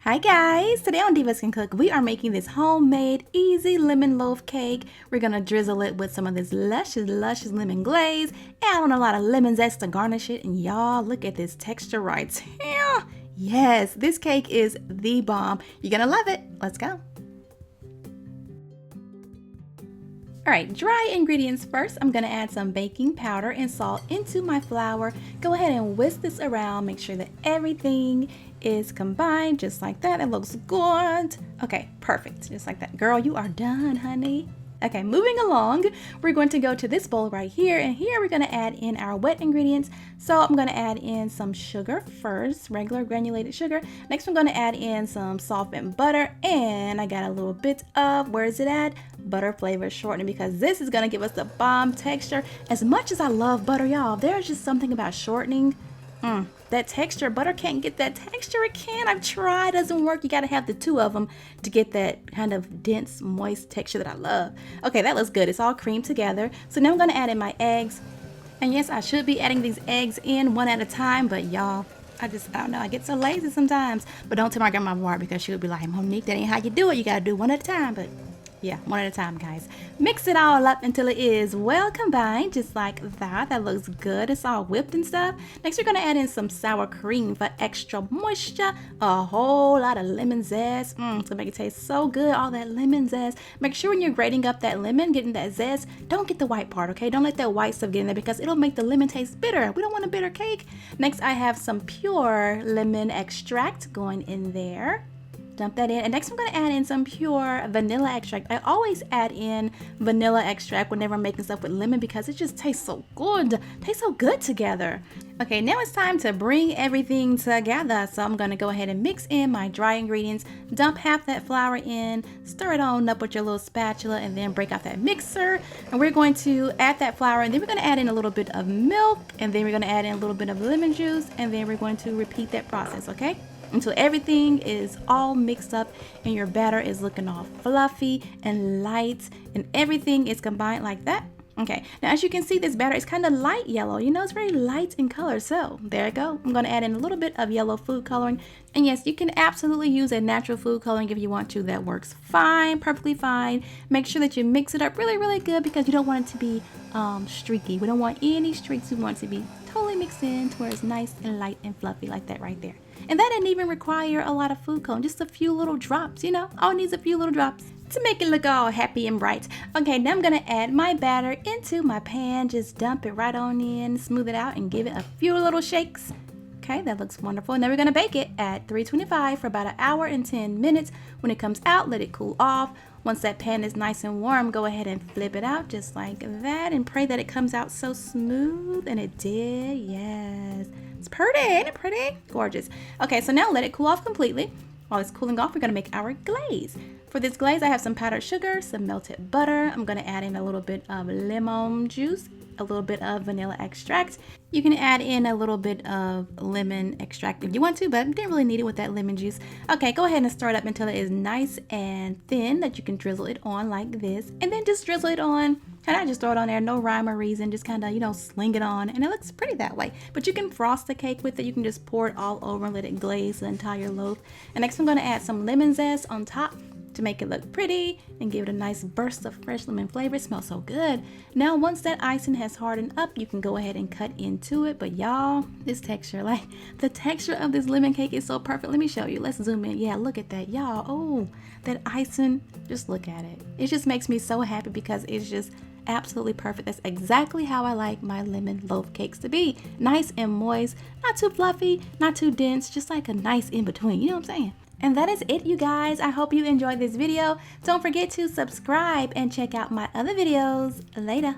Hi guys, today on Divas Can Cook, we are making this homemade easy lemon loaf cake. We're gonna drizzle it with some of this luscious lemon glaze, add on a lot of lemon zest to garnish it, and y'all look at this texture right here. Yes, this cake is the bomb. You're gonna love it. Let's go. Alright, dry ingredients first. I'm going to add some baking powder and salt into my flour. Go ahead and whisk this around. Make sure that everything is combined just like that. It looks good. Okay, perfect. Just like that. Girl, you are done, honey. Okay, moving along, we're going to go to this bowl right here, and here we're going to add in our wet ingredients. So I'm going to add in some sugar first, regular granulated sugar. Next, I'm going to add in some softened butter, and I got a little bit of, where is it at? Butter flavor shortening, because this is going to give us the bomb texture. As much as I love butter, y'all, there's just something about shortening. That texture, butter can't get that texture. It can. I've tried, doesn't work. You got to have the two of them to get that kind of dense, moist texture that I love. Okay, that looks good. It's all creamed together. So now I'm going to add in my eggs. And yes, I should be adding these eggs in one at a time, but y'all, I don't know. I get so lazy sometimes. But don't tell my grandma more, because she'll be like, Monique, that ain't how you do it. You got to do one at a time. But yeah, one at a time, guys. Mix it all up until it is well combined, just like that. That looks good. It's all whipped and stuff. Next, we're going to add in some sour cream for extra moisture. A whole lot of lemon zest to make it taste so good. All that lemon zest. Make sure when you're grating up that lemon, getting that zest, don't get the white part, okay? Don't let that white stuff get in there, because it'll make the lemon taste bitter. We don't want a bitter cake. Next, I have some pure lemon extract going in there. Dump that in, and next I'm going to add in some pure vanilla extract. I always add in vanilla extract whenever I'm making stuff with lemon, because it just tastes so good. Tastes so good together. Okay, now it's time to bring everything together. So I'm going to go ahead and mix in my dry ingredients. Dump half that flour in, stir it on up with your little spatula, and then break out that mixer. And we're going to add that flour, and then we're going to add in a little bit of milk, and then we're going to add in a little bit of lemon juice, and then we're going to repeat that process, okay? Until everything is all mixed up and your batter is looking all fluffy and light and everything is combined like that. Okay, now as you can see, this batter is kind of light yellow. You know, it's very light in color. So there you go. I'm going to add in a little bit of yellow food coloring. And yes, you can absolutely use a natural food coloring if you want to. That works fine, perfectly fine. Make sure that you mix it up really good, because you don't want it to be streaky. We don't want any streaks. We want it to be totally mixed in to where it's nice and light and fluffy like that right there. And that didn't even require a lot of food coloring, just a few little drops, you know, all it needs a few little drops to make it look all happy and bright. Okay, now I'm gonna add my batter into my pan. Just dump it right on in, smooth it out, and give it a few little shakes. Okay, that looks wonderful. And then we're gonna bake it at 325 for about 1 hour and 10 minutes. When it comes out, let it cool off. Once that pan is nice and warm, go ahead and flip it out just like that, and pray that it comes out so smooth. And it did, yes. It's pretty, ain't it pretty? Gorgeous. Okay, so now let it cool off completely. While it's cooling off, we're gonna make our glaze. For this glaze, I have some powdered sugar, some melted butter. I'm gonna add in a little bit of lemon juice, a little bit of vanilla extract. You can add in a little bit of lemon extract if you want to, but I didn't really need it with that lemon juice. Okay, go ahead and stir it up until it is nice and thin, that you can drizzle it on like this. And then just drizzle it on. And I just throw it on there, no rhyme or reason, just kind of, you know, sling it on, and it looks pretty that way. But you can frost the cake with it. You can just pour it all over and let it glaze the entire loaf. And next I'm going to add some lemon zest on top to make it look pretty and give it a nice burst of fresh lemon flavor. It smells so good. Now, once that icing has hardened up, you can go ahead and cut into it. But y'all, this texture, like the texture of this lemon cake is so perfect. Let me show you. Let's zoom in. Yeah, look at that, y'all. Oh, that icing, just look at it. It just makes me so happy, because it's just absolutely perfect. That's exactly how I like my lemon loaf cakes to be. Nice and moist, not too fluffy, not too dense, just like a nice in between. You know what I'm saying? And that is it, you guys. I hope you enjoyed this video. Don't forget to subscribe and check out my other videos. Later.